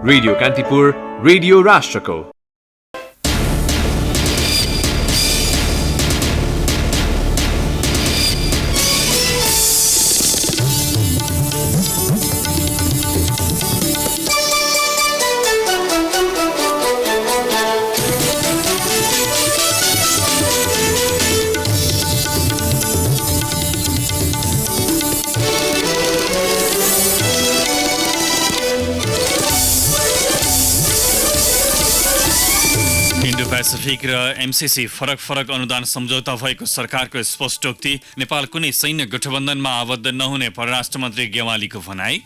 Radio Kantipur, radio राष्ट्रको। Pacific र MCC फरक अनुदान सम्झौता भएको सरकारको स्पष्टोक्ति। नेपाल कुनै सैन्य गठबन्धनमा आबद्ध नहुने परराष्ट्र मन्त्री गेवालीको भनाई।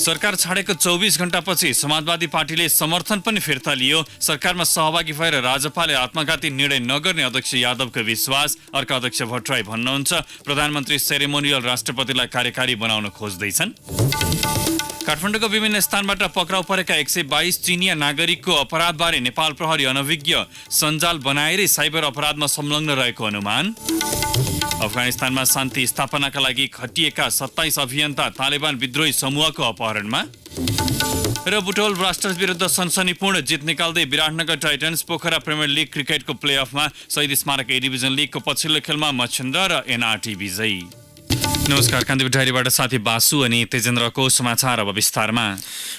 सरकार छाडेको 24 घण्टापछि समाजवादी पार्टीले समर्थन पनि फिर्ता लियो। सरकारमा सहभागी भएर राजपाले आत्मघाती निर्णय नगर्ने अध्यक्ष यादवको विश्वास। अर्का अध्यक्ष भट्टराई भन्नुहुन्छ प्रधानमन्त्री सेरेमोनियल राष्ट्रपतिलाई कार्यकारी बनाउन खोज्दैछन्। काठमाडौँको विभिन्न स्थानबाट पक्राउ परेका 122 चिनिया नागरिकको अपराधबारे नेपाल प्रहरी अनभिज्ञ सञ्जाल बनाएरै साइबर अपराधमा संलग्न रहेको अनुमान। अफगानिस्तानमा शान्ति स्थापनाका लागि खटिएका 27 अभियन्ता तालिबान विद्रोही समूहको अपहरणमा। र बुटोल ब्लास्टर्स विरुद्ध सनसनीपूर्ण जित निकाल्दै Biratnagar titans. Pokhara premier league क्रिकेटको प्लेअफमा शहीद स्मारक ए डिभिजन लिगको पछिल्लो खेलमा मच्छिन्द्र र एनआरटी विजयी। नमस्कार, कान्तिपुर डायरीबाट साथी बासु अनि तेजेन्द्रको समाचार अब विस्तारमा।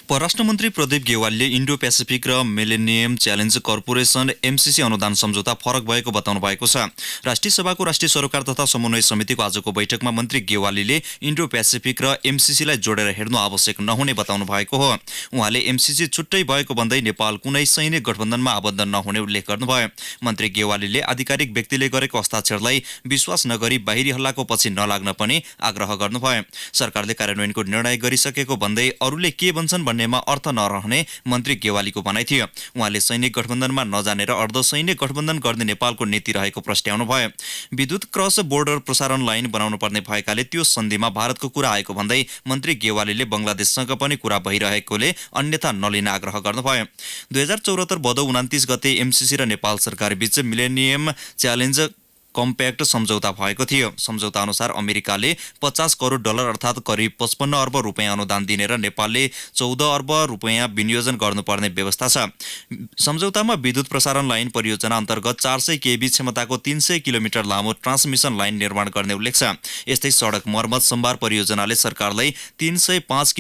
परराष्ट्र मन्त्री प्रदीप गेवालीले इन्डो पेसिफिक र मिलेनियम च्यालेन्ज कर्पोरेसन एमसीसी अनुदान सम्झौता फरक भएको बताउनु भएको छ। राष्ट्रिय सभाको राष्ट्रिय सरोकार तथा समन्वय समितिको आजको बैठकमा मन्त्री गेवालीले इन्डो पेसिफिक र एमसीसीलाई जोडेर हेर्नु आवश्यक नहुने बताउनु भएको हो। उहाँले एमसीसी छुट्टै भएको भन्दै नेपाल कुनै सैन्य गठबन्धनमा आबद्ध नहुने उल्लेख गर्नुभयो। मन्त्री गेवालीले आधिकारिक व्यक्तिले गरेको हस्ताक्षरलाई विश्वास नगरी बाहिरी हल्लाको पछि नलाग्न पनि आग्रह गर्नुभयो। सरकारले कार्यान्वयनको निर्णय गरिसकेको भन्दै अरूले के भन्छन् भन्नेमा अर्थ नरहने मन्त्री गेवालीको भनाइ थियो। उहाँले सैनिक गठबन्धनमा नजाने र अर्धसैनिक गठबन्धन गर्ने नेपालको नीति रहेको प्रस्ट्याउनुभयो। विद्युत क्रस बोर्डर प्रसारण लाइन बनाउनु पर्ने भएकाले त्यो सन्धिमा भारतको कुरा आएको भन्दै मन्त्री गेवालीले बंगलादेशसँग पनि कुरा भइरहेकोले अन्यथा नलिन आग्रह गर्नुभयो। 2074 भदौ 29 गते एमसीसी र नेपाल सरकार बीच मिलेनियम च्यालेन्ज कम्प्याक्ट सम्झौता भएको थियो। सम्झौता अनुसार अमेरिकाले 50 करोड डलर अर्थात् करिब 55 अर्ब रुपियाँ अनुदान दिने र नेपालले 14 अर्ब रुपियाँ विनियोजन गर्नुपर्ने व्यवस्था छ। सम्झौतामा विद्युत प्रसारण लाइन परियोजना अन्तर्गत 400 केबी क्षमताको 300 किलोमिटर लामो ट्रान्समिसन लाइन निर्माण गर्ने उल्लेख छ। यस्तै सडक मर्मत सम्भार परियोजनाले सरकारलाई 305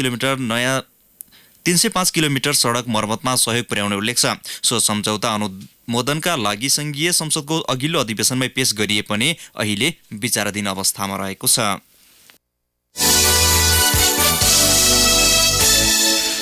किलोमिटर सडक मर्मतमा सहयोग पुर्याउने उल्लेख छ। सो सम्झौता अनुमोदनका लागि संघीय संसदको अघिल्लो अधिवेशनमै पेश गरिए पनि अहिले विचाराधीन अवस्थामा रहेको छ।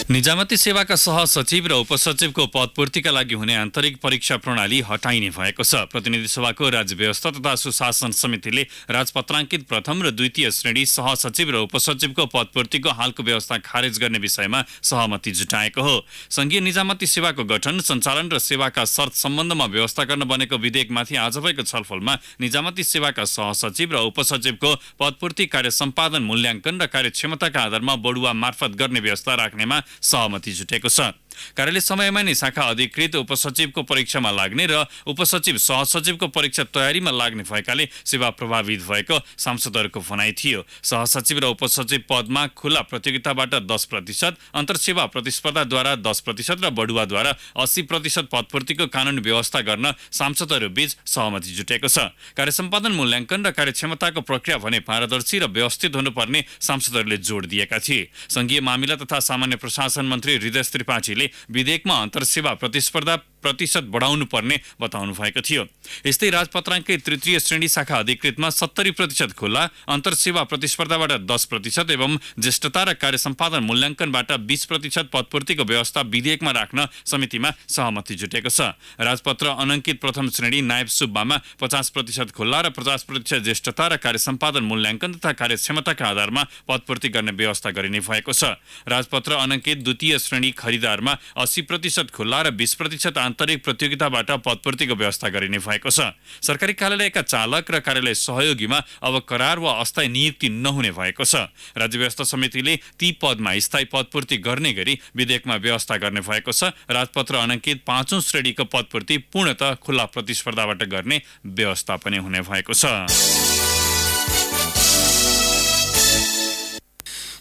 निजामती सेवाका सहसचिव र उपसचिवको पदपूर्तिका लागि हुने आन्तरिक परीक्षा प्रणाली हटाइने भएको छ। प्रतिनिधि सभाको राज्य व्यवस्था तथा सुशासन समितिले राजपत्राङ्कित प्रथम र द्वितीय श्रेणी सहसचिव र उपसचिवको पदपूर्तिको हालको व्यवस्था खारेज गर्ने विषयमा सहमति जुटाएको हो। संघीय निजामती सेवाको गठन, सञ्चालन र सेवाका शर्त सम्बन्धमा व्यवस्था गर्न बनेको विधेयकमाथि आज भएको छलफलमा निजामती सेवाका सहसचिव र उपसचिवको पदपूर्ति कार्य सम्पादन, मूल्याङ्कन र कार्यक्षमताका आधारमा बढुवा मार्फत गर्ने व्यवस्था राख्नेमा सहमति जुटेको छ। कार्यालय समयमा नै शाखा अधिकृत उपसचिवको परीक्षामा लाग्ने र उपसचिव सहसचिवको परीक्षा तयारीमा लाग्ने भएकाले सेवा प्रभावित भएको सांसदहरूको भनाइ थियो। सहसचिव र उपसचिव पदमा खुला प्रतियोगिताबाट 10%, अन्तर्सेवा प्रतिस्पर्धाद्वारा 10% र बढुवाद्वारा 80% पदपूर्तिको कानून व्यवस्था गर्न सांसदहरू बीच सहमति जुटेको छ। कार्य सम्पादन, मूल्याङ्कन र कार्यक्षमताको प्रक्रिया भने पारदर्शी र व्यवस्थित हुनुपर्ने सांसदहरूले जोड दिएका थिए। संघीय मामिला तथा सामान्य प्रशासन मन्त्री हृदय त्रिपाठीले विधेयकमा अन्तर्सेवा प्रतिस्पर्धा प्रतिशत बढाउनु पर्ने बताउनु भएको थियो। यस्तै राजपत्राङ्कित तृतीय श्रेणी शाखा अधिकृतमा 70% खुला, अन्तर्सेवा प्रतिस्पर्धाबाट 10% एवं ज्येष्ठता र कार्य सम्पादन मूल्याङ्कनबाट 20% पदपूर्तिको व्यवस्था विधेयकमा राख्न समितिमा सहमति जुटेको छ। राजपत्र अनङ्कित प्रथम श्रेणी नायब सुब्बामा 50% खुल्ला र 50% ज्येष्ठता र कार्य सम्पादन मूल्याङ्कन तथा कार्यक्षमताका आधारमा पदपूर्ति गर्ने व्यवस्था गरिने भएको छ। राजपत्र अनङ्कित द्वितीय श्रेणी खरिदारमा 80% खुल्ला र 20% आन्तरिक प्रतियोगिताबाट पदपूर्तिको व्यवस्था गरिने भएको छ। सरकारी कार्यालयका चालक र कार्यालय सहयोगीमा अब करार वा अस्थायी नियुक्ति नहुने भएको छ। राज्य व्यवस्था समितिले ती पदमा स्थायी पदपूर्ति गर्ने गरी विधेयकमा व्यवस्था गर्ने भएको छ। राजपत्र अनङ्कित 5औं श्रेणीको पदपूर्ति पूर्णतः खुल्ला प्रतिस्पर्धाबाट गर्ने व्यवस्था पनि हुने भएको छ।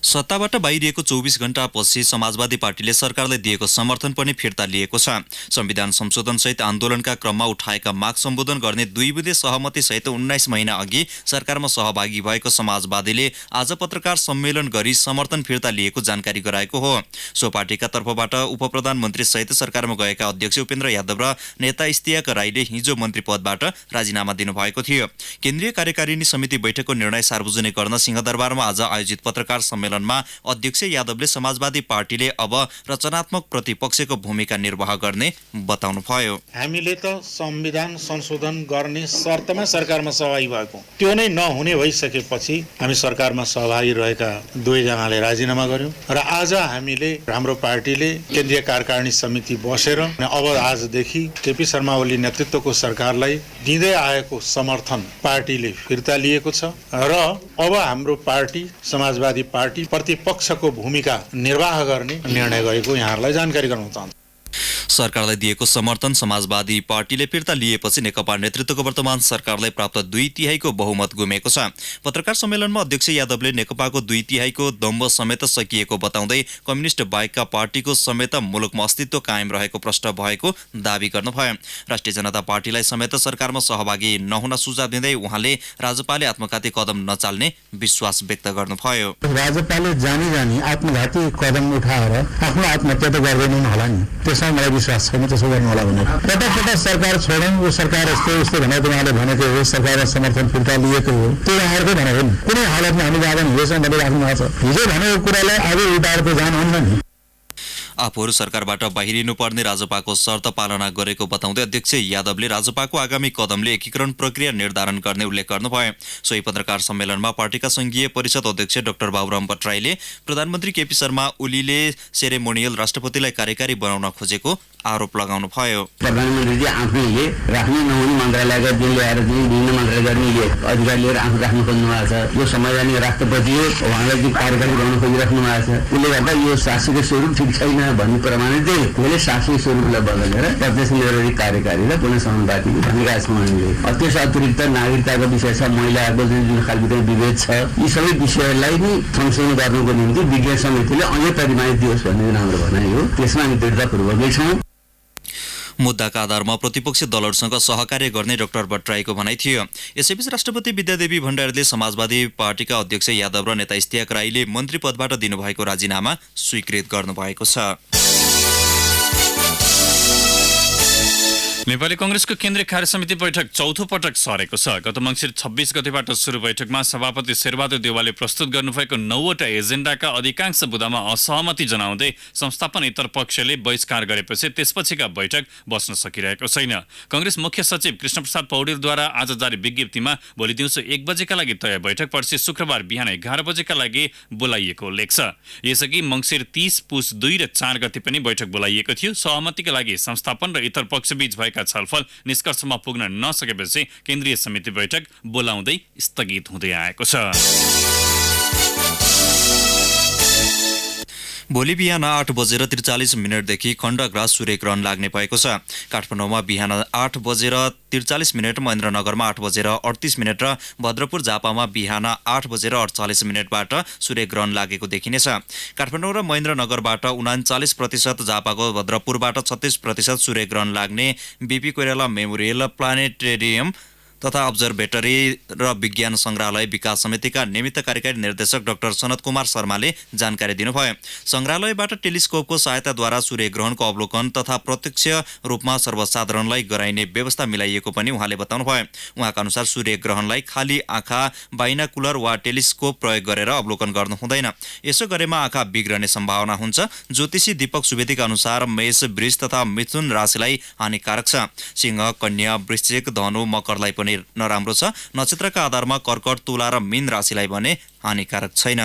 सत्ताबाट बाहिरिएको 24 घण्टापछि समाजवादी पार्टीले सरकारलाई दिएको समर्थन पनि फिर्ता लिएको छ। संविधान संशोधनसहित आन्दोलनका क्रममा उठाएका माग सम्बोधन गर्ने 2 बुँदे सहमतिसहित 19 महिना अघि सरकारमा सहभागी भएको समाजवादीले आज पत्रकार सम्मेलन गरी समर्थन फिर्ता लिएको जानकारी गराएको हो। सो पार्टीका तर्फबाट उपप्रधानमन्त्री सहित सरकारमा गएका अध्यक्ष उपेन्द्र यादव र नेता इस्तियाक राईले हिजो मन्त्री पदबाट राजीनामा दिनुभएको थियो। केन्द्रीय कार्यकारिणी समिति बैठकको निर्णय सार्वजनिक गर्न सिंहदरबारमा आज आयोजित पत्रकार सम्मेलनमा अध्यक्ष यादवले समाजवादी पार्टीले अब रचनात्मक प्रतिपक्षको भूमिका निर्वाह गर्ने बताउनुभयो। हामीले त संविधान संशोधन गर्ने शर्तमा सरकारमा सहभागी भएको, त्यो नै नहुने भइसकेपछि हामी सरकारमा सहभागी रहेका 2 जनाले राजीनामा गर्यौं र आज हामीले हाम्रो पार्टीले केन्द्रीय कार्यकारिणी समिति बसेर अब आजदेखि केपी शर्मा ओली नेतृत्वको सरकारलाई दिँदै आएको समर्थन पार्टीले फिर्ता लिएको छ र अब हाम्रो पार्टी समाजवादी पार्टी प्रतिपक्षको भूमिका निर्वाह गर्ने निर्णय गरेको यहाँहरूलाई जानकारी गराउन चाहन्छु। सरकारलाई दिएको समर्थन समाजवादी पार्टीले फिर्ता लिएपछि नेकपा नेतृत्वको वर्तमान सरकारलाई प्राप्त 2/3 बहुमत गुमेको छ। पत्रकार सम्मेलनमा अध्यक्ष यादवले नेकपाको 2/3 दम्ब समेत सकिएको बताउँदै कम्युनिस्ट बाहेकका पार्टीको समेत मुलुकमा अस्तित्व कायम रहेको प्रश्न भएको दावी गर्नुभयो। राष्ट्रिय जनता पार्टीलाई समेत सरकारमा सहभागी नहुन सुझाव दिँदै उहाँले राजपाले आत्मघाती कदम नचाल्ने विश्वास व्यक्त गर्नुभयो। राजपाले जानी आत्मघाती कदम उठाएर आफ्नो आत्महत्या त गर्दैनन् होला नि, त्यसमा मलाई विश्वास छैन त्यसो गर्नु होला भनेर। पटक सरकार छोडौँ, यो सरकार यस्तो भनेर उहाँले भनेको हो, सरकारले समर्थन फिर्ता लिएको हो, त्यो उहाँहरूकै भनेको नि। कुनै हालतमा हामी जाँदैन हुँदैछ भनेर राख्नु भएको छ। हिजो भनेको कुरालाई आज उल्टाएर त जानुहुन्न नि। आफूहरू सरकारबाट बाहिरिनु पर्ने राजपाको शर्त पालना गरेको बताउँदै अध्यक्ष यादवले राजपाको आगामी कदमले एकीकरण प्रक्रिया निर्धारण गर्ने उल्लेख गर्नुभयो। सोही पत्रकार सम्मेलनमा पार्टीका संघीय परिषद अध्यक्ष डाक्टर बाबुराम भट्टराईले प्रधानमन्त्री केपी शर्मा ओलीले सेरेमोनियल राष्ट्रपतिलाई कार्यकारी बनाउन खोजेको आरोप लगाउनुभयो। प्रधानमन्त्रीले आफैले राख्नै नहुने मन्त्रालयका दिन ल्याएर चाहिँ विभिन्न मन्त्रालय गर्ने अधिकार लिएर आफू राख्नु खोज्नु भएको छ। यो संवैधानिक राष्ट्रपति हो, उहाँलाई चाहिँ कार्यकारी बनाउन खोजिराख्नु भएको छ। उसले गर्दा यो शासकीय स्वरूप ठिक छैन भन्ने प्रमाणित उहाँले शासकीय स्वरूपलाई बदलेर प्रत्यक्ष निर्वाचित कार्यकारी र पुनः समानुपातिक भनिरहेका छौँ हामीले। त्यस अतिरिक्त नागरिकताको विषय छ, महिलाहरूको जुन खालको विभेद छ, यी सबै विषयलाई नै संशोधन गर्नुको निम्ति विज्ञान समितिले अझै परिमाणित दियोस् भन्ने हाम्रो भनाइ हो। त्यसमा हामी दृढतापूर्वकै छौँ। मुद्दाका आधारमा प्रतिपक्षी दलहरूसँग सहकार्य गर्ने डाक्टर भट्टराईको भनाइ थियो। यसैबीच राष्ट्रपति विद्यादेवी भण्डारीले समाजवादी पार्टीका अध्यक्ष यादव र नेता इस्तियाक राईले मन्त्री पदबाट दिनुभएको राजीनामा स्वीकृत गर्नुभएको छ। नेपाली कांग्रेसको केन्द्रीय कार्य समिति बैठक चौथो पटक सरेको छ। गत मङ्सिर 26 गतेबाट सुरु बैठकमा सभापति शेरबहादुर देउवाले प्रस्तुत गर्नुभएको 9वटा एजेन्डाका अधिकांश बुँदामा असहमति जनाउँदै संस्थापन इतर पक्षले बहिष्कार गरेपछि त्यसपछिका बैठक बस्न सकिरहेको छैन। कांग्रेस मुख्य सचिव कृष्णप्रसाद पौडेलद्वारा आज जारी विज्ञप्तिमा भोलि दिउँसो 1 बजेका लागि तय बैठक पर्सि शुक्रबार बिहान 11 बजेका लागि बोलाइएको उल्लेख छ। यसअघि मङ्सिर 30, पुस 2 र 4 गते पनि बैठक बोलाइएको थियो। सहमतिका लागि संस्थापन र इतर पक्षबीच छलफल निष्कर्षमा पुग्न नसकेपछि केन्द्रीय समिति बैठक बोलाउँदै स्थगित हुँदै आएको छ। भोलि बिहान 8:43 खण्डग्रास सूर्यग्रहण लाग्ने भएको छ। काठमाडौँमा बिहान 8:43, महेन्द्रनगरमा 8:38 र भद्रपुर झापामा बिहान 8:48बाट सूर्यग्रहण लागेको देखिनेछ। काठमाडौँ र महेन्द्रनगरबाट 39%, झापाको भद्रपुरबाट 36% सूर्यग्रहण लाग्ने बीपी कोइराला मेमोरियल प्लानेटेरियम तथा अब्जर्भेटरी र विज्ञान संग्रहालय विकास समितिका निमित्त कार्यकारी निर्देशक डाक्टर सनत कुमार शर्माले जानकारी दिनुभयो। संग्रहालयबाट टेलिस्कोपको सहायताद्वारा सूर्यग्रहणको अवलोकन तथा प्रत्यक्ष रूपमा सर्वसाधारणलाई गराइने व्यवस्था मिलाइएको पनि उहाँले बताउनुभयो। उहाँका अनुसार सूर्यग्रहणलाई खाली आँखा, बाइनाकुलर वा टेलिस्कोप प्रयोग गरेर अवलोकन गर्नु हुँदैन। यसो गरेमा आँखा बिग्रने सम्भावना हुन्छ। ज्योतिषी दीपक सुवेदीका अनुसार मेष, वृष तथा मिथुन राशिलाई हानिकारक छ। सिंह, कन्या, वृश्चिक, धनु, मकरलाई पनि नराम्रो छ। नक्षत्रका आधारमा कर्कट, तुला र मीन राशिलाई भने हानिकारक छैन।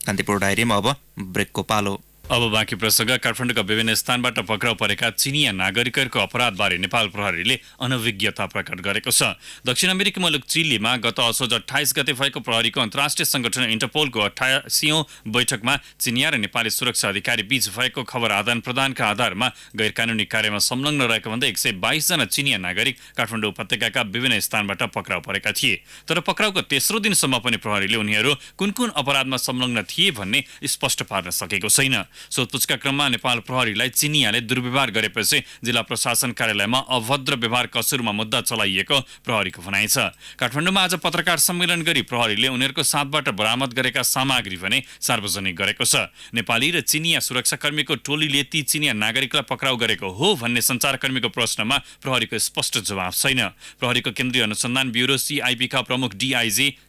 कान्तिपुर डायरीमा अब ब्रेकको पालो। अब बाँकी प्रसङ्ग। काठमाडौँका विभिन्न स्थानबाट पक्राउ परेका चिनिया नागरिकहरूको अपराधबारे नेपाल प्रहरीले अनभिज्ञता प्रकट गरेको छ। दक्षिण अमेरिकी मुलुक चिलीमा गत असोज 28 गते भएको प्रहरीको अन्तर्राष्ट्रिय संगठन इन्टरपोलको 88औं बैठकमा चिनिया र नेपाली सुरक्षा अधिकारी बीच भएको खबर आदान प्रदानका आधारमा गैरकानूनी कार्यमा संलग्न रहेको भन्दै 122 जना चिनिया नागरिक काठमाडौँ उपत्यकाका विभिन्न स्थानबाट पक्राउ परेका थिए। तर पक्राउको तेस्रो दिनसम्म पनि प्रहरीले उनीहरू कुन कुन अपराधमा संलग्न थिए भन्ने स्पष्ट पार्न सकेको छैन। सोधपुछका क्रममा नेपाल प्रहरीलाई चिनियाले दुर्व्यवहार गरेपछि जिल्ला प्रशासन कार्यालयमा अभद्र व्यवहार कसुरमा मुद्दा चलाइएको प्रहरीको भनाइ छ। काठमाडौँमा आज पत्रकार सम्मेलन गरी प्रहरीले उनीहरूको साथबाट बरामद गरेका सामग्री भने सार्वजनिक गरेको छ। नेपाली र चिनिया सुरक्षाकर्मीको टोलीले ती चिनिया नागरिकलाई पक्राउ गरेको हो भन्ने सञ्चारकर्मीको प्रश्नमा प्रहरीको स्पष्ट जवाफ छैन। प्रहरीको केन्द्रीय अनुसन्धान ब्युरो CIB का प्रमुख DIG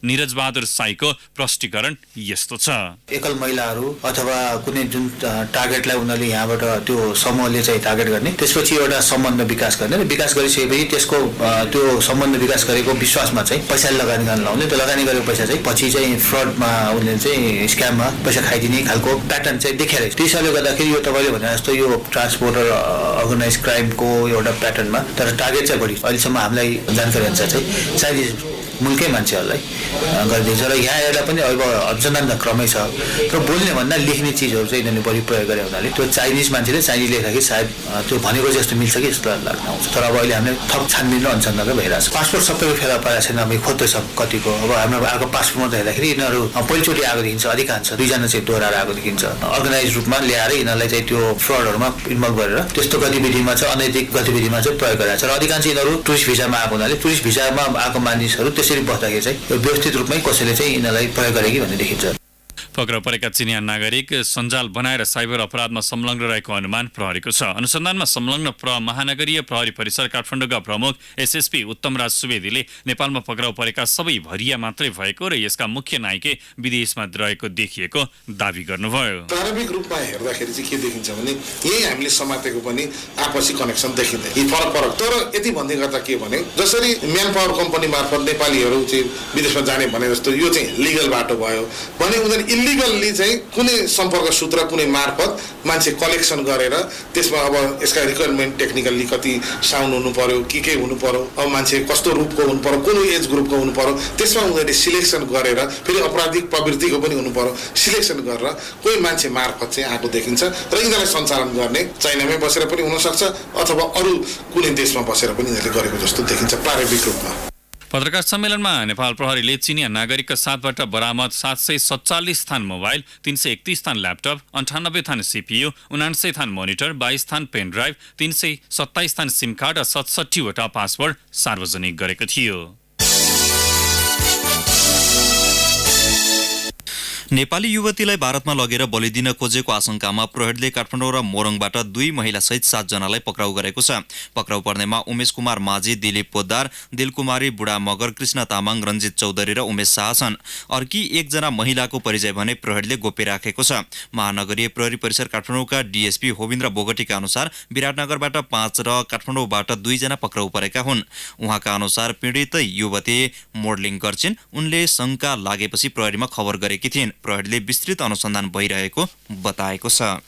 नीरज बहादुर साईको प्रष्टीकरण यस्तो छ। एकल महिलाहरू अथवा कुनै जुन टार्गेटलाई उनीहरूले यहाँबाट त्यो समूहले चाहिँ टार्गेट गर्ने, त्यसपछि एउटा सम्बन्ध विकास गर्ने र विकास गरिसकेपछि त्यसको त्यो सम्बन्ध विकास गरेको विश्वासमा चाहिँ पैसा लगानी गर्न लाउने, त्यो लगानी गरेको पैसा चाहिँ पछि चाहिँ फ्रडमा उनीहरूले चाहिँ स्क्याममा पैसा खाइदिने खालको प्याटर्न चाहिँ देखिएर त्यस कारणले गर्दाखेरि यो तपाईँले भने जस्तो यो ट्रान्सपोर्टर अर्गनाइज क्राइमको एउटा प्याटर्नमा तर टार्गेट चाहिँ बढी अहिलेसम्म हामीलाई जानकारी अनुसार चाहिँ चाइनिज मुलकै मान्छेहरूलाई गरिदिन्छ र यहाँ हेर्दा पनि अब अनुसन्धान क्रमै छ। तर बोल्ने भन्दा लेख्ने चिजहरू चाहिँ यिनीहरूले बढी प्रयोग गरे हुनाले त्यो चाइनिज मान्छेले चाइनिज लेख्दाखेरि सायद त्यो भनेको जस्तो मिल्छ कि जस्तो लाग्न आउँछ। तर अब अहिले हामीले थप छानबिन र अनुसन्धान भइरहेको छ। पासपोर्ट सबैको फेला पारेको छैन, हामी खोज्दैछौँ कतिको। अब हाम्रो आएको पासपोर्टमा त हेर्दाखेरि यिनीहरू पहिलोचोटि आएको देखिन्छ, अधिकांश 2 जना चाहिँ दोहोऱ्याएर आएको देखिन्छ। अर्गनाइज रूपमा ल्याएर यिनीहरूलाई चाहिँ त्यो फ्रडहरूमा इन्भल्भ गरेर त्यस्तो गतिविधिमा चाहिँ अनैतिक गतिविधिमा चाहिँ प्रयोग गरिरहेको छ। र अधिकांश यिनीहरू टुरिस्ट भिजामा आएको हुनाले टुरिस्ट भिजामा आएको मानिसहरू त्यसरी बस्दाखेरि चाहिँ व्यवस्थित रूपमै कसैले चाहिँ यिनीहरूलाई प्रयोग गरेकी भन्ने देखिन्छ। पक्राउ परेका चिनिया नागरिक सञ्जाल बनाएर साइबर अपराधमा संलग्न रहेको अनुमान प्रहरीको छ। अनुसन्धानमा संलग्न महानगरीय प्रहरी परिसर काठमाडौँका प्रमुख SSP उत्तमराज सुवेदीले नेपालमा पक्राउ परेका सबै भरिया मात्रै भएको र यसका मुख्य नायके विदेशमा रहेको देखिएको दावी गर्नुभयो। प्रारम्भिक रूपमा हेर्दाखेरि चाहिँ के देखिन्छ भने यही हामीले समातेको पनि आपसी कनेक्सन देखिँदैन, यी फरक। तर यति भन्दै गर्दा के भने जसरी म्यान पावर कम्पनी मार्फत नेपालीहरू चाहिँ विदेशमा जाने भने जस्तो यो चाहिँ लिगल बाटो भयो भने उनीहरू इलिगल्ली चाहिँ कुनै सम्पर्क सूत्र कुनै मार्फत मान्छे कलेक्सन गरेर त्यसमा अब यसका रिक्वायरमेन्ट टेक्निकल्ली कति साउन्ड हुनु पर्यो, के हुनु पर्यो, अब मान्छे कस्तो रूपको हुनु पर्यो, कुन एज ग्रुपको हुनु पर्यो, त्यसमा उनीहरूले सिलेक्सन गरेर फेरि आपराधिक प्रवृत्तिको पनि हुनु पर्यो, सिलेक्सन गरेर कोही मान्छे मार्फत चाहिँ आएको देखिन्छ र यिनीहरूलाई सञ्चालन गर्ने चाइनामै बसेर पनि हुनसक्छ अथवा अरू कुनै देशमा बसेर पनि यिनीहरूले गरेको जस्तो देखिन्छ प्रारम्भिक रूपमा। पत्रकार सम्मेलनमा नेपाल प्रहरीले चिनिया नागरिकका साथबाट बरामद 747 थान मोबाइल, 331 थान ल्यापटप, 98 थान CPU, 79 थान मोनिटर, 22 थान पेन ड्राइभ, 327 थान सिम कार्ड र 67 वटा पासवर्ड सार्वजनिक गरेको थियो। नेपाली युवतीलाई भारतमा लगेर बलि दिन खोजेको आशंकामा प्रहरीले काठमाडौँ र मोरङबाट 2 महिलासहित 7 जनालाई पक्राउ गरेको छ। पक्राउ पर्नेमा उमेश कुमार माझी, दिलीप पोद्दार, दिलकुमारी बुढा मगर, कृष्ण तामाङ, रञ्जित चौधरी र उमेश शाह छन्। अर्की 1 जना महिलाको परिचय भने प्रहरीले गोप्य राखेको छ। महानगरीय प्रहरी परिसर काठमाडौँका DSP होविन्द्र बोगटीका अनुसार विराटनगरबाट 5 र काठमाडौँबाट 2 जना पक्राउ परेका हुन्। उहाँका अनुसार पीडित युवती मोडलिङ गर्छिन्। उनले शंका लागेपछि प्रहरीमा खबर गरेकी थिइन्। प्रहरीले विस्तृत अनुसन्धान भइरहेको बताएको छ।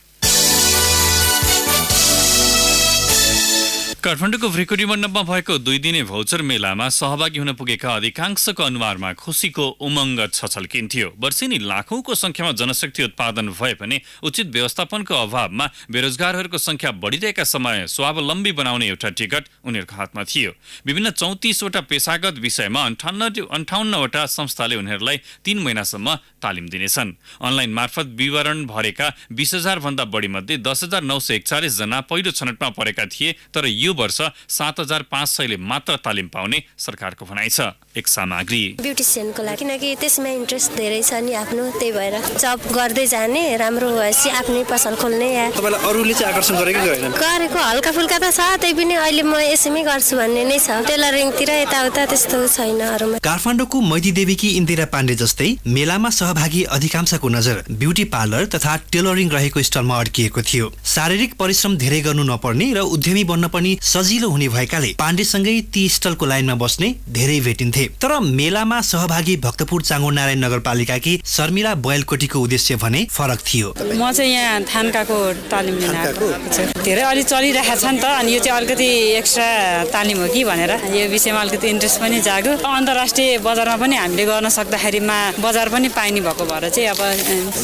काठमाडौँको भ्रिकुटी मण्डपमा भएको 2 दिने भौचर मेलामा सहभागी हुन पुगेका अधिकांशको अनुहारमा खुसीको उमङ्ग छचल्किन्थ्यो। वर्षेनी लाखौंको संख्यामा जनशक्ति उत्पादन भए पनि उचित व्यवस्थापनको अभावमा बेरोजगारहरूको संख्या बढिरहेका समय स्वावलम्बी बनाउने एउटा टिकट उनीहरूको हातमा थियो। विभिन्न 34 वटा पेशागत विषयमा 58 वटा संस्थाले उनीहरूलाई 3 महिनासम्म तालिम दिनेछन्। अनलाइन मार्फत विवरण भरेका 20,000 भन्दा बढी मध्ये 10,941 जना पहिलो छनौटमा परेका थिए। तर यो वर्ष 7,500ले मात्र तालिम पाउने सरकारको भनाइ छ। एक सामग्री ब्युटिसियनको लागि किनकि त्यसमा इन्ट्रेस्ट धेरै छ नि आफ्नो, त्यही भएर जब गर्दै जाने राम्रो भएपछि आफ्नै पसल खोल्ने। तपाईलाई अरूले चाहिँ आकर्षण गरेको छैन? गरेको हल्का फुल्का त छ, त्यही पनि अहिले म यसैमै गर्छु भन्ने नै छ। टेलरिङतिर यताउता त्यस्तो छैन अरूमा। काठमाडौँको मैती देवीकी इन्दिरा पाण्डे जस्तै मेलामा सहभागी अधिकांशको नजर ब्युटी पार्लर तथा टेलरिङ रहेको स्टलमा अड्किएको थियो। शारीरिक परिश्रम धेरै गर्नु नपर्ने र उद्यमी बन्न पनि सजिलो हुने भएकाले पाण्डेसँगै ती स्टलको लाइनमा बस्ने धेरै भेटिन्थे। तर मेलामा सहभागी भक्तपुर चाँगुर नारायण नगरपालिकाकी शर्मिला बयलकोटीको उद्देश्य भने फरक थियो। म चाहिँ यहाँ थान्काको तालिम लिन आएको छु। धेरै अलि चलिरहेको छ नि त, अनि यो चाहिँ अलिकति एक्स्ट्रा तालिम हो कि भनेर यो विषयमा अलिकति इन्ट्रेस्ट पनि जाग्यो। अन्तर्राष्ट्रिय बजारमा पनि हामीले गर्न सक्दाखेरिमा बजार पनि पाइने भएको भएर चाहिँ अब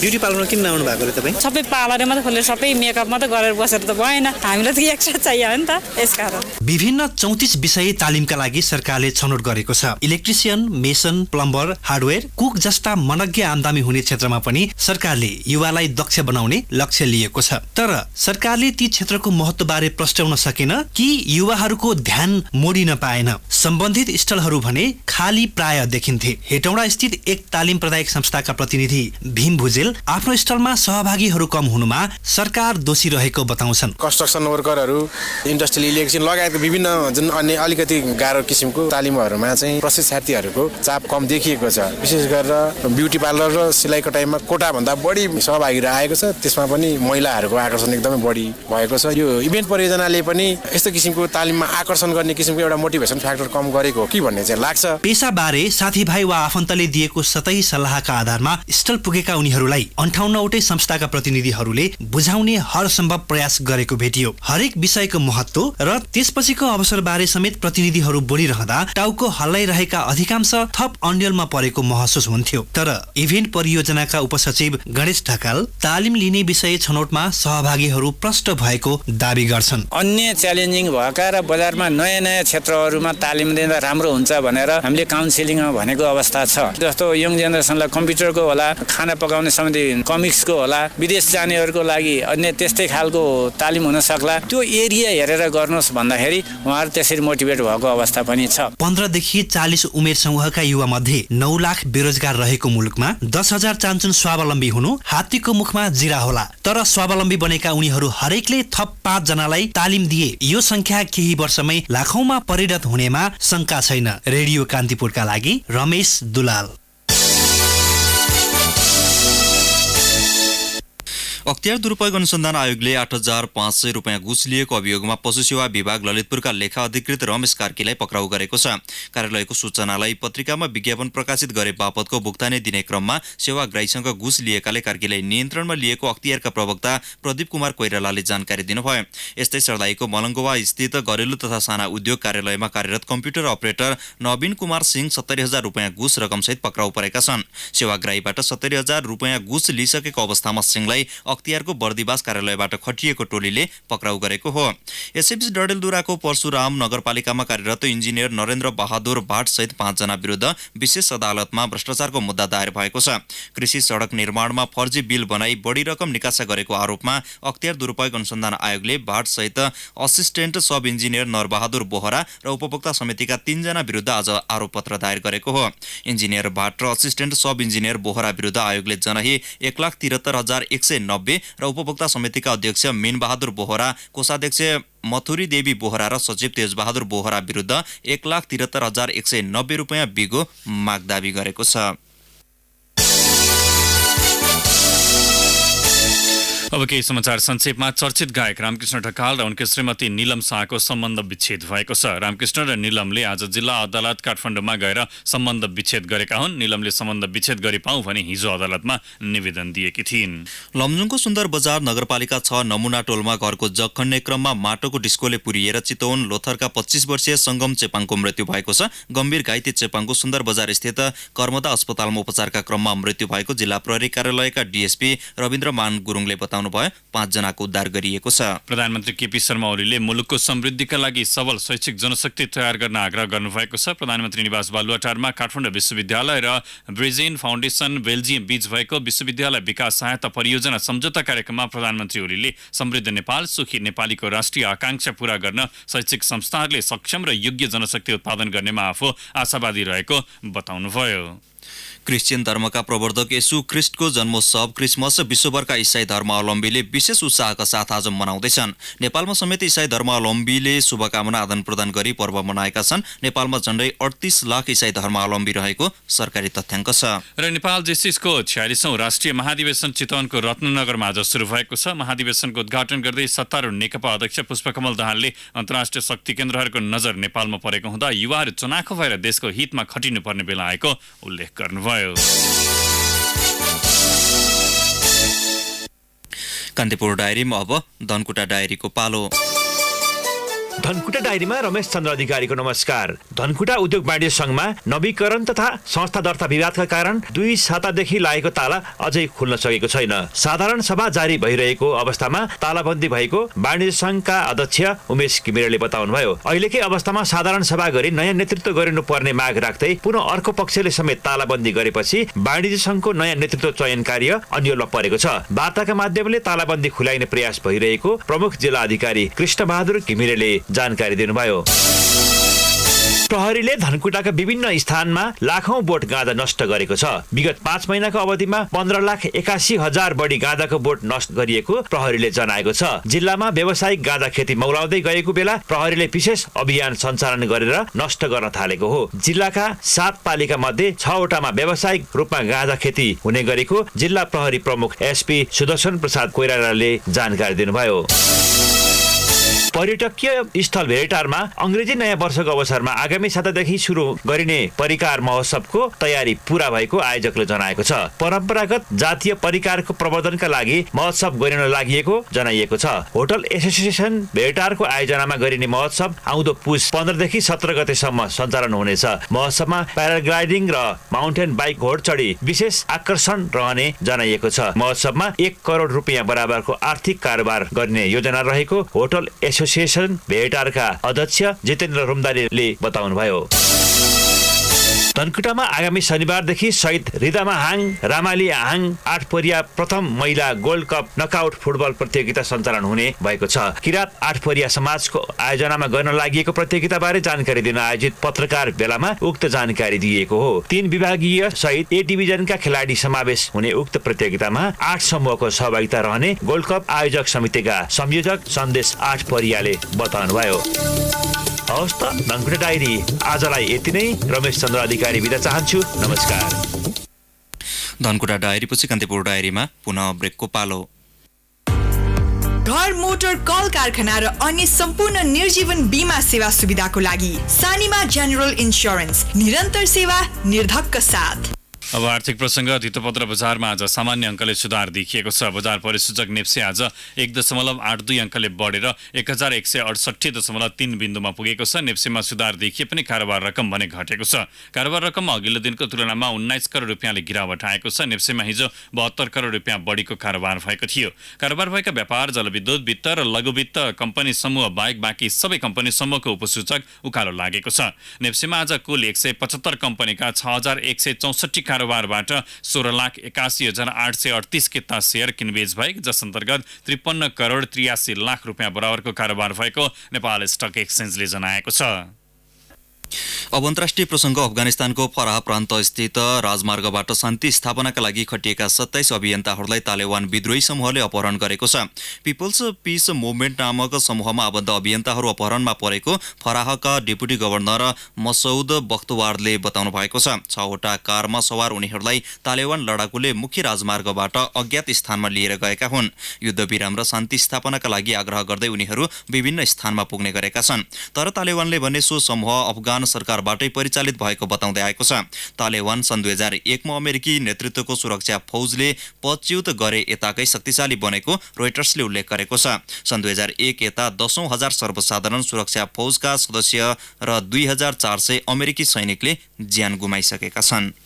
ब्युटी पार्लरमा किन नआउनु भएको रे तपाईँ? सबै पार्लरै मात्रै खोलेर सबै मेकअप मात्रै गरेर बसेर त भएन, हामीलाई त एक्स्ट्रा चाहियो नि त, यसकारण। विभिन्न 34 विषय तालिमका लागि सरकारले छनौट गरेको छ। Electrician, mason, plumber, hardware, cook जस्ता मनज्ञ आमदामी हुने क्षेत्रमा पनि सरकारले युवालाई दक्ष बनाउने लक्ष्य लिएको छ। तर सरकारले ती क्षेत्रको महत्त्वबारे प्रस्ट्याउन सकेन कि युवाहरूको ध्यान मोडिन पाएन। सम्बन्धित स्टलहरू भने खाली प्राय देखिन्थे। हेटौडा स्थित एक तालिम प्रदायक संस्थाका प्रतिनिधि भीम भुजेल आफ्नो स्टलमा सहभागीहरू कम हुनुमा सरकार दोषी रहेको बताउँछन्। कन्स्ट्रक्सन वर्करहरू, इन्डस्ट्रियल इलेक्ट्रिसियन लगायत विभिन्न जुन अन्य अलिकति गाह्रो किसिमको तालिमहरूमा चाहिँ प्रशिक्षार्थीहरूको चाप कम देखिएको छ। विशेष गरेर ब्युटी पार्लर र सिलाइ कटाइमा कोटाभन्दा बढी सहभागी आएको छ। त्यसमा पनि महिलाहरूको आकर्षण एकदमै बढी भएको छ। यो इभेन्ट परियोजनाले पनि यस्तो किसिमको तालिममा आकर्षण गर्ने किसिमको एउटा मोटिभेसन फ्याक्टर कम गरेको हो कि भन्ने चाहिँ लाग्छ। पेसाबारे साथीभाइ वा आफन्तले दिएको सतही सल्लाहका आधारमा स्टल पुगेका उनीहरूलाई 58वटै संस्थाका प्रतिनिधिहरूले बुझाउने हर सम्भव प्रयास गरेको भेटियो। हरेक विषयको महत्त्व र त्यसपछिको अवसरबारे समेत प्रतिनिधिहरू बोलिरहँदा टाउको हल्लाइरहेका अधिकांश थप अन्यलमा परेको महसुस हुन्थ्यो। तर इभेन्ट परियोजनाका उपसचिव गणेश ढकाल तालिम लिने विषय छनौटमा सहभागीहरू प्रष्ट भएको दावी गर्छन्। अन्य च्यालेन्जिङ भएका र बजारमा नयाँ नयाँ क्षेत्रहरूमा तालिम दिँदा राम्रो हुन्छ भनेर हामीले काउन्सिलिङमा भनेको अवस्था छ। जस्तो यङ जेनेरेसनलाई कम्प्युटरको होला, खाना पकाउने सम्बन्धी कमिक्सको होला, विदेश जानेहरूको लागि अन्य त्यस्तै खालको तालिम हुन सक्ला। त्यो एरिया हेरेर गर्नुहोस् भन्दाखेरि उहाँहरू त्यसरी मोटिभेट भएको अवस्था पनि छ। 15 देखि 40 उमेर समूहका युवा मध्ये 9 लाख बेरोजगार रहेको मुलुकमा 10,000 चाहन्छन् स्वावलम्बी हुनु। हात्तीको मुखमा जिरा होला। तर स्वावलम्बी बनेका उनीहरू हरेकले थप 5 जनालाई तालिम दिए यो संख्या केही वर्षमै लाखौंमा परिणत हुनेमा शंका छैन। रेडियो कान्तिपुरका लागि रमेश दुलाल। अख्तियार दुरुपयोग अनुसन्धान आयोगले 8,500 रुपियाँ घुस लिएको अभियोगमा पशु सेवा विभाग ललितपुरका लेखा अधिकृत रमेश कार्कीलाई पक्राउ गरेको छ। कार्यालयको सूचनालाई पत्रिकामा विज्ञापन प्रकाशित गरे बापतको भुक्तानी दिने क्रममा सेवाग्राहीसँग घुस लिएकाले कार्कीलाई नियन्त्रणमा लिएको अख्तियारका प्रवक्ता प्रदीप कुमार कोइरालाले जानकारी दिनुभयो। यस्तै सर्लाहीको मलङ्गवा स्थित घरेलु तथा साना उद्योग कार्यालयमा कार्यरत कम्प्युटर अपरेटर नवीन कुमार सिंह 70,000 रुपियाँ घुस रकमसहित पक्राउ परेका छन्। सेवाग्राहीबाट 70,000 रुपियाँ घुस लिइसकेको अवस्थामा सिंहलाई अख्तियारको बर्दिवास कार्यालयबाट खटिएको टोलीले पक्राउ गरेको हो। यसैबीच डडेलधुराको परशुराम नगरपालिकामा कार्यरत इन्जिनियर नरेन्द्र बहादुर भाट सहित 5 जना विरुद्ध विशेष अदालतमा भ्रष्टाचारको मुद्दा दायर भएको छ। कृषि सडक निर्माणमा फर्जी बिल बनाई बढी रकम निकासा गरेको आरोपमा अख्तियार दुरुपयोग अनुसन्धान आयोगले भाट सहित असिस्टेन्ट सब इन्जिनियर नरबहादुर बोहरा र उपभोक्ता समितिका 3 जना विरुद्ध आज आरोपपत्र दायर गरेको हो। इन्जिनियर भाट र असिस्टेन्ट सब इन्जिनियर बोहरा विरुद्ध आयोगले जनही 1,73,190 र उपभोक्ता समितिका अध्यक्ष मीनबहादुर बोहरा, कोषाध्यक्ष मथुरी देवी बोहरा र सचिव तेजबहादुर बोहरा विरुद्ध 1,73,190 रुपियाँ बिगो माग दावी गरेको छ। अब केही समाचार संक्षेपमा। चर्चित गायक रामकृष्ण ढकाल र उनकी श्रीमती निलम शाहको सम्बन्ध विच्छेद भएको छ। रामकृष्ण र निलमले आज जिल्ला अदालत काठमाडौँमा गएर सम्बन्ध विच्छेद गरेका हुन्। निलमले सम्बन्ध विच्छेद गरी पाऊँ भने हिजो अदालतमा निवेदन दिएकी थिइन्। लमजुङको सुन्दर बजार नगरपालिका 6 नमुना टोलमा घरको जग खन्ने क्रममा माटोको डिस्कोले पुरिएर चितवन लोथरका 25 वर्षीय सङ्गम चेपाङको मृत्यु भएको छ। गम्भीर घाइते चेपाङको सुन्दर बजार स्थित कर्मदा अस्पतालमा उपचारका क्रममा मृत्यु भएको जिल्ला प्रहरी कार्यालयका डीएसपी रविन्द्र मान गुरुङले बताउनु भयो। 5 जनाको उद्धार गरिएको छ। प्रधानमन्त्री केपी शर्मा ओलीले मुलुकको समृद्धिका लागि सबल शैक्षिक जनशक्ति तयार गर्न आग्रह गर्नुभएको छ। प्रधानमन्त्री निवास बालुवाटारमा काठमाडौँ विश्वविद्यालय र ब्रिजेन फाउन्डेसन बेल्जियम बीच भएको विश्वविद्यालय विकास सहायता परियोजना सम्झौता कार्यक्रममा प्रधानमन्त्री ओलीले समृद्ध नेपाल सुखी नेपालीको राष्ट्रिय आकांक्षा पूरा गर्न शैक्षिक संस्थाहरूले सक्षम र योग्य जनशक्ति उत्पादन गर्नेमा आफू आशावादी रहेको बताउनुभयो। क्रिश्चियन धर्मका प्रवर्तक येशू ख्रिस्टको जन्मोत्सव क्रिसमस विश्वभरका इसाई धर्मावलम्बीले विशेष उत्साहका साथ आज मनाउँदैछन्। नेपालमा समेत इसाई धर्मावलम्बीले शुभकामना आदान प्रदान गरी पर्व मनाएका छन्। नेपालमा झण्डै 38 लाख इसाई धर्मावलम्बी रहेको सरकारी तथ्याङ्क छ। र नेपाल जेसिसको 46औं राष्ट्रिय महाधिवेशन चितवनको रत्नगरमा आज सुरु भएको छ। महाधिवेशनको उद्घाटन गर्दै सत्तारूढ नेकपा अध्यक्ष पुष्पकमल दाहालले अन्तर्राष्ट्रिय शक्ति केन्द्रहरूको नजर नेपालमा परेको हुँदा युवाहरू चनाखो भएर देशको हितमा खटिनुपर्ने बेला आएको उल्लेख गर्नुभयो। कान्तिपुर डायरीमा अब धनकुटा डायरीको पालो। धनकुटा डायरीमा रमेश चन्द्र अधिकारीको नमस्कार। धनकुटा उद्योग वाणिज्य संघमा नवीकरण तथा संस्था दर्ता विवादका कारण 2 सातादेखि लागेको ताला अझै खुल्न सकेको छैन। साधारण सभा जारी भइरहेको अवस्थामा तालाबन्दी भएको वाणिज्य संघका अध्यक्ष उमेश घिमिरेले बताउनुभयो। अहिलेकै अवस्थामा साधारण सभा गरी नयाँ नेतृत्व गरिनुपर्ने माग राख्दै पुनः अर्को पक्षले समेत तालाबन्दी गरेपछि वाणिज्य संघको नयाँ नेतृत्व चयन कार्य अन्योलमा परेको छ। वार्ताका माध्यमले तालाबन्दी खुलाइने प्रयास भइरहेको प्रमुख जिल्ला अधिकारी कृष्ण बहादुर घिमिरेले जानकारी दिनुभयो। प्रहरीले धनकुटाका विभिन्न स्थानमा लाखौं बोट गाँजा नष्ट गरेको छ। विगत 5 महिनाको अवधिमा 15,81,000 बढी गाँजाको बोट नष्ट गरिएको प्रहरीले जनाएको छ। जिल्लामा व्यावसायिक गाँजा खेती मौलाउँदै गएको बेला प्रहरीले विशेष अभियान सञ्चालन गरेर नष्ट गर्न थालेको हो। जिल्लाका 7 पालिका मध्ये 6 वटामा व्यावसायिक रूपमा गाँजा खेती हुने गरेको जिल्ला प्रहरी प्रमुख एसपी सुदर्शन प्रसाद कोइरालाले जानकारी दिनुभयो। पर्यटकीय स्थल भेटारमा अंग्रेजी नयाँ वर्षको अवसरमा आगामी सातादेखि सुरु गरिने परिकार महोत्सवको तयारी पूरा भएको आयोजकले जनाएको छ। परम्परागत जातीय परिकारको प्रवर्धनका लागि महोत्सव गरिन लागिएको जनाइएको छ। होटल एसोसिएसन भेटारको आयोजनामा गरिने महोत्सव आउँदो पुस 15 देखि 17 गतेसम्म सञ्चालन हुनेछ। महोत्सवमा प्याराग्लाइडिङ र माउन्टेन बाइक घोडचढी विशेष आकर्षण रहने जनाइएको छ। महोत्सवमा 1 करोड रुपियाँ बराबरको आर्थिक कारोबार गर्ने योजना रहेको होटल एसोसिएसन भेटारका अध्यक्ष जितेन्द्र रुमदारीले बताउनुभयो। धनकुटामा आगामी शनिबारदेखि शहीद रिदामा हाङ रामाली हाङ 8 परिया प्रथम महिला गोल्ड कप नकआउट फुटबल प्रतियोगिता सञ्चालन हुने भएको छ। किरात 8 परिया समाजको आयोजनामा गर्न लागि प्रतियोगिताबारे जानकारी दिन आयोजित पत्रकार भेलामा उक्त जानकारी दिएको हो। 3 विभागीय सहित ए डिभिजनका खेलाडी समावेश हुने उक्त प्रतियोगितामा 8 समूहको सहभागिता रहने गोल्ड कप आयोजक समितिका संयोजक सन्देश 8 परियाले बताउनुभयो। हवस् त धनकुटा डायरी आजलाई यति नै। रमेश चन्द्र अधिकारी बिदा चाहन्छु। नमस्कार। धनकुटा डायरीपछि कान्तिपुर डायरीमा पुनः ब्रेकको पालो। घर मोटर कल कारखाना र अन्य सम्पूर्ण निर्जीवन बीमा सेवा सुविधाको लागि सानिमा जेनरल इन्स्योरेन्स निरन्तर सेवा निर्धक्क साथ। अब आर्थिक प्रसङ्ग। धितोपत्र बजारमा आज सामान्य अङ्कले सुधार देखिएको छ। बजार परिसूचक नेप्से आज 1.82 अङ्कले बढेर 1168.3 बिन्दुमा पुगेको छ। नेप्सेमा सुधार देखिए पनि कारोबार रकम भने घटेको छ। कारोबार रकम अघिल्लो दिनको तुलनामा 19 करोड रुपियाँले गिरावट आएको छ। नेप्सेमा हिजो 72 करोड रुपियाँ बढीको कारोबार भएको थियो। कारोबार भएका व्यापार, जलविद्युत, वित्त र लघुवित्त कम्पनी समूह बाहेक बाँकी सबै कम्पनी समूहको उपसूचक उकालो लागेको छ। नेप्सेमा आज कुल 175 कम्पनीका 6164 कारोबारबाट 16,81,838 किता सेयर किनबेच भए, जस अन्तर्गत 53 करोड 83 लाख रुपियाँ बराबरको कारोबार भएको नेपाल स्टक एक्सचेन्जले जनाएको छ। अब अन्तर्राष्ट्रिय प्रसङ्ग। अफगानिस्तानको फराह प्रान्त स्थित राजमार्गबाट शान्ति स्थापनाका लागि खटिएका 27 अभियन्ताहरूलाई तालेबान विद्रोही समूहले अपहरण गरेको छ। पिपल्स पिस मुभमेन्ट नामक समूहमा आबद्ध अभियन्ताहरू अपहरणमा परेको फराहका डेपुटी गभर्नर मसौद बख्तवारले बताउनु भएको छ। 6 वटा कारमा सवार उनीहरूलाई तालेबान लडाकुले मुख्य राजमार्गबाट अज्ञात स्थानमा लिएर गएका हुन्। युद्धविराम र शान्ति स्थापनाका लागि आग्रह गर्दै उनीहरू विभिन्न स्थानमा पुग्ने गरेका छन्। तर तालेबानले भने सो समूह अफगान सरकारबाटै परिचालित भएको बताउँदै आएको छ। तालेबान सन् 2001 मा अमेरिकी नेतृत्वको सुरक्षा फौजले पदच्युत गरे यताकै शक्तिशाली बनेको रोइटर्सले उल्लेख गरेको छ। सन् 2001 यता 10,000 सर्वसाधारण सुरक्षा फौजका सदस्य र 2,400 अमेरिकी सैनिकले ज्यान गुमाइसकेका छन्।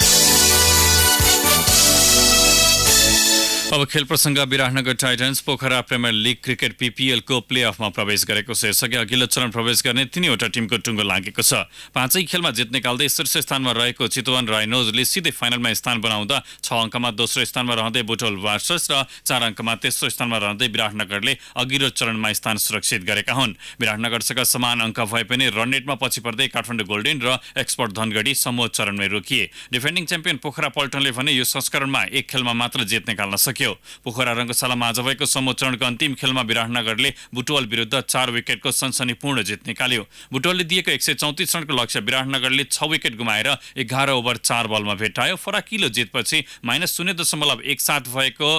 अब खेल प्रसङ्ग Biratnagar titans Pokhara premier league cricket PPL को प्लेअफमा प्रवेश गरेको छ। यसअघि अघिल्लो चरण प्रवेश गर्ने 3वटा टिमको टुङ्गो लागेको छ। 5 खेलमा जित निकाल्दै शीर्ष स्थानमा रहेको चितवन राइनोजले सिधै फाइनलमा स्थान बनाउँदा 6 अङ्कमा दोस्रो स्थानमा रहँदै बुटवल ब्लास्टर्स र 4 अङ्कमा तेस्रो स्थानमा रहँदै विराटनगरले अघिल्लो चरणमा स्थान सुरक्षित गरेका हुन्। विराटनगरसँग समान अङ्क भए पनि रनरेटमा पछि पर्दै काठमाडौँ गोल्डेन र एक्सपर्ट धनगढी समूह चरणमै रोकिए। डिफेन्डिङ च्याम्पियन पोखरा पल्टनले भने यो संस्करणमा 1 खेलमा मात्र जित निकाल्न सक्यो। पोखरा रङ्गशालामा आज भएको समूह चरणको अन्तिम खेलमा विराटनगरले बुटवल विरुद्ध 4 विकेटको सनसनीपूर्ण जित निकाल्यो। बुटवलले दिएको 134 रनको लक्ष्य विराटनगरले 6 विकेट गुमाएर 11 ओभर 4 बलमा भेटायो। फराकिलो जितपछि -0.17 भएको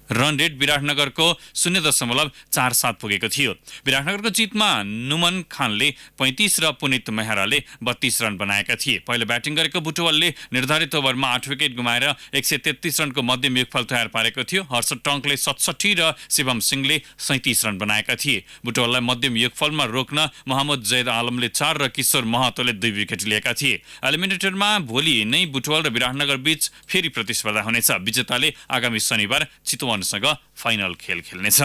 रन रेट विराटनगरको 0.47 पुगेको थियो। विराटनगरको जितमा नुमन खानले 35 र पुनित मेहराले 32 रन बनाएका थिए। पहिले ब्याटिङ गरेको बुटवलले निर्धारित ओभरमा 8 विकेट गुमाएर 133 रनको मध्यम युगफल तयार पारेको थियो। हर्ष टङ्कले 67 र शिवम सिंहले 37 रन बनाएका थिए। बुटवललाई मध्यम युगफलमा रोक्न मोहम्मद जैद आलमले 4 र किशोर महतोले 2 विकेट लिएका थिए। एलिमिनेटरमा भोलि नै बुटवल र विराटनगर बीच फेरि प्रतिस्पर्धा हुनेछ। विजेताले आगामी शनिबार चितवन सँग फाइनल खेल खेल्नेछ।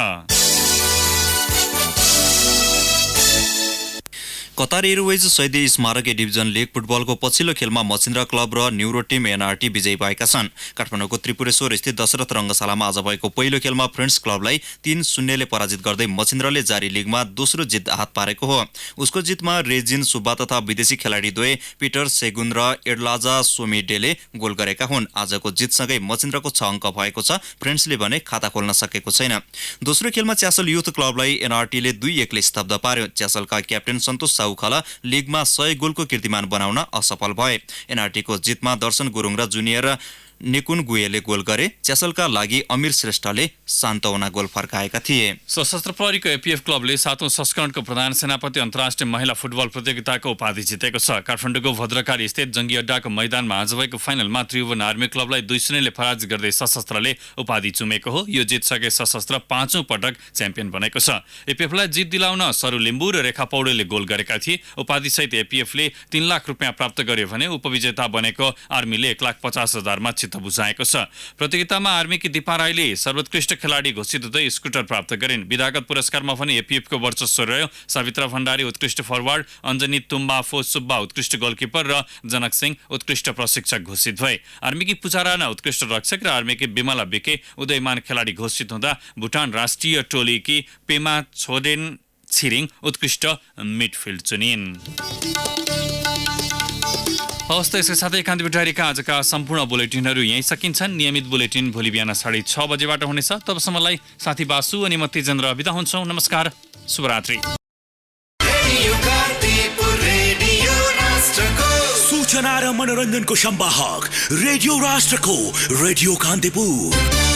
कतार एयरवेज शहीद स्मारक ए डिभिजन लिग फुटबलको पछिल्लो खेलमा मचिन्द्रा क्लब र न्युरो टिम एनआरटी विजयी भएका छन्। काठमाडौँको त्रिपुरेश्वर स्थित दशरथ रङ्गशालामा आज भएको पहिलो खेलमा फ्रेन्ड्स क्लबलाई 3-0 ले पराजित गर्दै मचिन्द्रले जारी लिगमा दोस्रो जित हात पारेको हो। उसको जितमा रेजिन सुब्बा तथा विदेशी खेलाडीद्वय पिटर सेगुन र एडलाजा सोमिडेले गोल गरेका हुन्। आजको जितसँगै मचिन्द्रको 6 अङ्क भएको छ। फ्रेन्ड्सले भने खाता खोल्न सकेको छैन। दोस्रो खेलमा च्यासल युथ क्लबलाई एनआरटीले 2-1 ले स्तब्ध पार्यो। च्यासलका क्याप्टेन सन्तोष साउखाला लिगमा 100 गोलको कीर्तिमान बनाउन असफल भए। एनआरटीको जितमा दर्शन गुरुङ र जुनियर निकुन गुएले गोल गरे। च्यासलका लागि अमिर श्रेष्ठले सान्तवना गोल फर्काएका थिए। सशस्त्र प्रहरीको एपीएफ क्लबले 7औं संस्करणको प्रधान सेनापति अन्तर्राष्ट्रिय महिला फुटबल प्रतियोगिताको उपाधि जितेको छ। काठमाडौँको भद्रकाली स्थित जङ्गी अड्डाको मैदानमा आज भएको फाइनलमा त्रिभुवन आर्मी क्लबलाई 2-0 ले पराजित गर्दै सशस्त्रले उपाधि चुमेको हो। यो जितसँगै सशस्त्र 5औं पटक च्याम्पियन बनेको छ। एपीएफलाई जित दिलाउन सरू लिम्बू र रेखा पौडेलले गोल गरेका थिए। उपाधिसहित एपीएफले 3 लाख रुपियाँ प्राप्त गर्यो भने उपविजेता बनेको आर्मीले 1,50,000 मा बुझाएको छ। प्रतियोगितामा आर्मीकी दिपा राईले सर्वोत्कृष्ट खेलाडी घोषित हुँदै स्कुटर प्राप्त गरिन्। विधागत पुरस्कारमा पनि एपीएफको वर्चस्व रह्यो। सावित्रा भण्डारी उत्कृष्ट फरवार्ड, अञ्जनी तुम्बाफो सुब्बा उत्कृष्ट गोलकिपर र जनक सिंह उत्कृष्ट प्रशिक्षक घोषित भए। आर्मीकी पुजाराना उत्कृष्ट रक्षक र आर्मीकी बिमला बिके उदयमान खेलाडी घोषित हुँदा भुटान राष्ट्रिय टोलीकी पेमा छोडेन छिरिङ उत्कृष्ट मिडफिल्ड चुनिन्। हवस् त यसै साथै कान्तिपुर डायरीका आजका सम्पूर्ण बुलेटिनहरू यहीँ सकिन्छन्। नियमित बुलेटिन भोलि बिहान 6:30 बजेबाट हुनेछ। तबसम्मलाई साथी बासु अनि म तेजेन्द्र बिदा हुन्छौँ। नमस्कार, शुभरात्रि। सूचना र मनोरञ्जनको संवाहक रेडियो राष्ट्रको रेडियो कान्तिपुर।